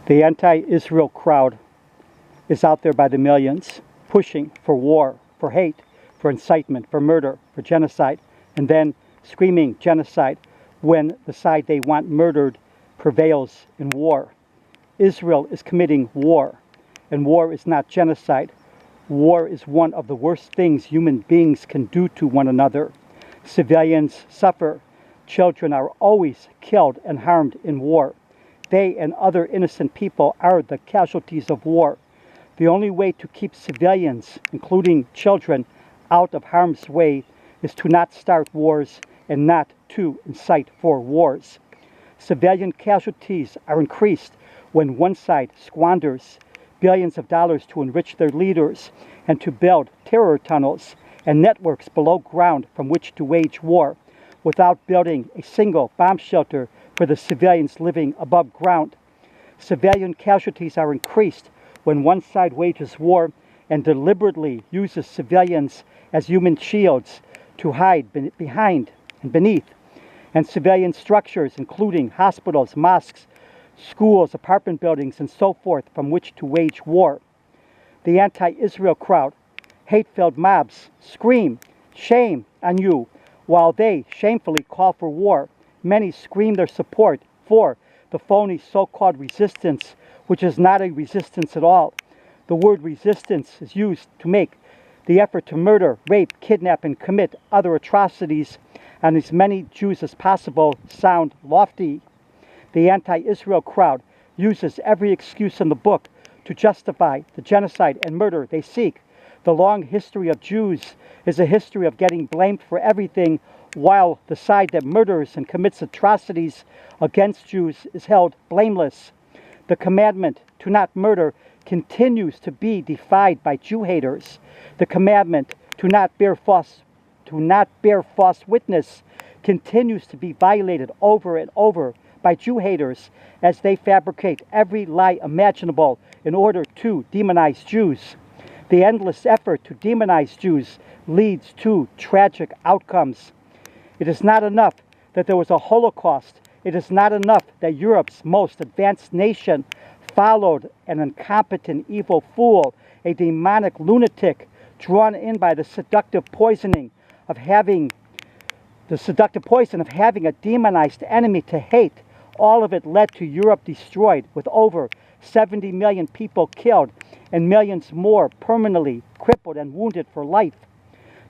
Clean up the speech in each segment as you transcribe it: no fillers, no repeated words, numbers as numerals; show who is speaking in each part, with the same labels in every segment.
Speaker 1: The anti-Israel crowd is out there by the millions, pushing for war, for hate, for incitement, for murder, for genocide, and then screaming genocide when the side they want murdered prevails in war. Israel is committing war, and war is not genocide. War is one of the worst things human beings can do to one another. Civilians suffer. Children are always killed and harmed in war. They and other innocent people are the casualties of war. The only way to keep civilians, including children, out of harm's way is to not start wars and not to incite for wars. Civilian casualties are increased when one side squanders billions of dollars to enrich their leaders and to build terror tunnels and networks below ground from which to wage war, without building a single bomb shelter for the civilians living above ground. Civilian casualties are increased when one side wages war and deliberately uses civilians as human shields to hide behind and beneath, and civilian structures, including hospitals, mosques, schools, apartment buildings, and so forth, from which to wage war. The anti-Israel crowd, hate-filled mobs, scream, "Shame on you," while they shamefully call for war. Many scream their support for the phony so-called resistance, which is not a resistance at all. The word resistance is used to make the effort to murder, rape, kidnap, and commit other atrocities on as many Jews as possible sound lofty. The anti-Israel crowd uses every excuse in the book to justify the genocide and murder they seek. The long history of Jews is a history of getting blamed for everything, while the side that murders and commits atrocities against Jews is held blameless. The commandment to not murder continues to be defied by Jew haters. The commandment to not bear false witness continues to be violated over and over by Jew haters as they fabricate every lie imaginable in order to demonize Jews. The endless effort to demonize Jews leads to tragic outcomes. It is not enough that there was a Holocaust. It is not enough that Europe's most advanced nation followed an incompetent, evil fool, a demonic lunatic drawn in by the seductive poison of having a demonized enemy to hate. All of it led to Europe destroyed, with over 70 million people killed and millions more permanently crippled and wounded for life.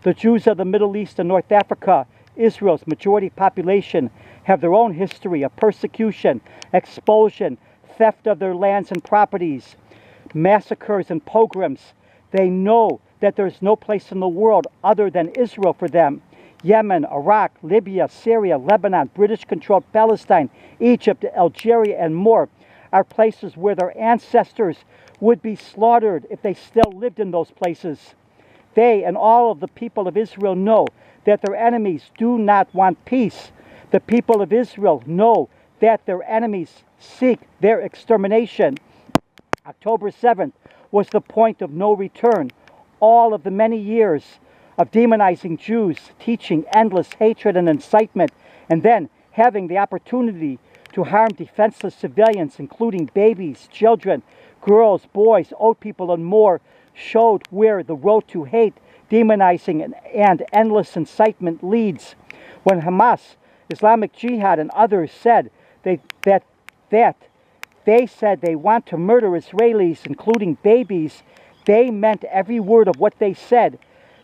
Speaker 1: The Jews of the Middle East and North Africa, Israel's majority population, have their own history of persecution, expulsion, theft of their lands and properties, massacres and pogroms. They know that there's no place in the world other than Israel for them. Yemen, Iraq, Libya, Syria, Lebanon, British-controlled Palestine, Egypt, Algeria, and more are places where their ancestors would be slaughtered if they still lived in those places. They and all of the people of Israel know that their enemies do not want peace. The people of Israel know that their enemies seek their extermination. October 7th was the point of no return. All of the many years of demonizing Jews, teaching endless hatred and incitement, and then having the opportunity to harm defenseless civilians, including babies, children, girls, boys, old people, and more, showed where the road to hate, demonizing, and endless incitement leads. When Hamas, Islamic Jihad, and others said they said they want to murder Israelis, including babies, they meant every word of what they said.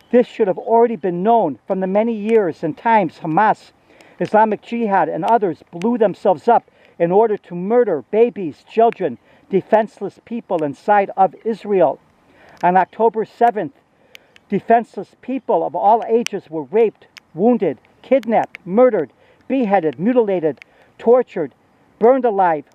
Speaker 1: This should have already been known from the many years and times Hamas, Islamic Jihad, and others blew themselves up in order to murder babies, children, defenseless people inside of Israel. On October 7th, defenseless people of all ages were raped, wounded, kidnapped, murdered, beheaded, mutilated, tortured, burned alive.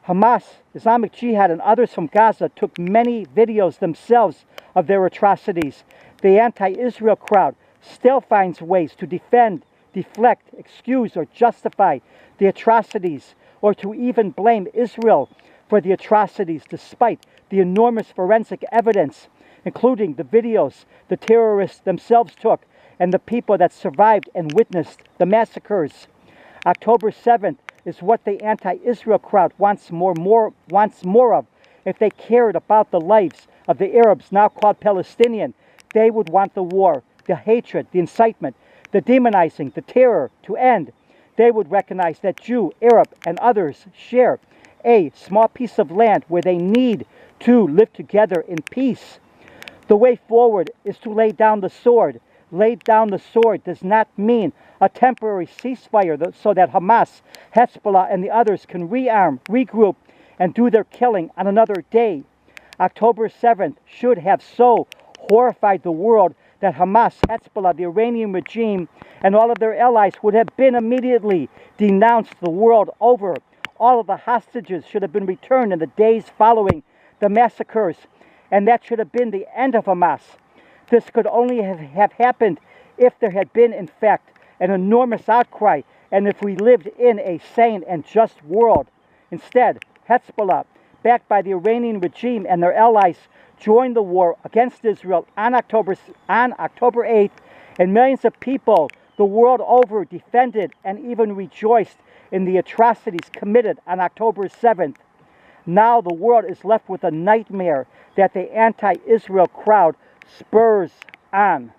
Speaker 1: Hamas, Islamic Jihad, and others from Gaza took many videos themselves of their atrocities. The anti-Israel crowd still finds ways to defend, deflect, excuse, or justify the atrocities, or to even blame Israel for the atrocities, despite the enormous forensic evidence, including the videos the terrorists themselves took and the people that survived and witnessed the massacres. October 7th is what the anti-Israel crowd wants more of. If they cared about the lives of the Arabs, now called Palestinian, they would want the war, the hatred, the incitement, the demonizing, the terror to end. They would recognize that Jew, Arab, and others share a small piece of land where they need to live together in peace. The way forward is to lay down the sword. Lay down the sword does not mean a temporary ceasefire so that Hamas, Hezbollah, and the others can rearm, regroup, and do their killing on another day. October 7th should have so horrified the world that Hamas, Hezbollah, the Iranian regime, and all of their allies would have been immediately denounced the world over. All of the hostages should have been returned in the days following the massacres, and that should have been the end of Hamas. This could only have happened if there had been, in fact, an enormous outcry, and if we lived in a sane and just world. Instead, Hezbollah, backed by the Iranian regime and their allies, joined the war against Israel on October 8th, and millions of people the world over defended and even rejoiced in the atrocities committed on October 7th. Now the world is left with a nightmare that the anti-Israel crowd spurs on.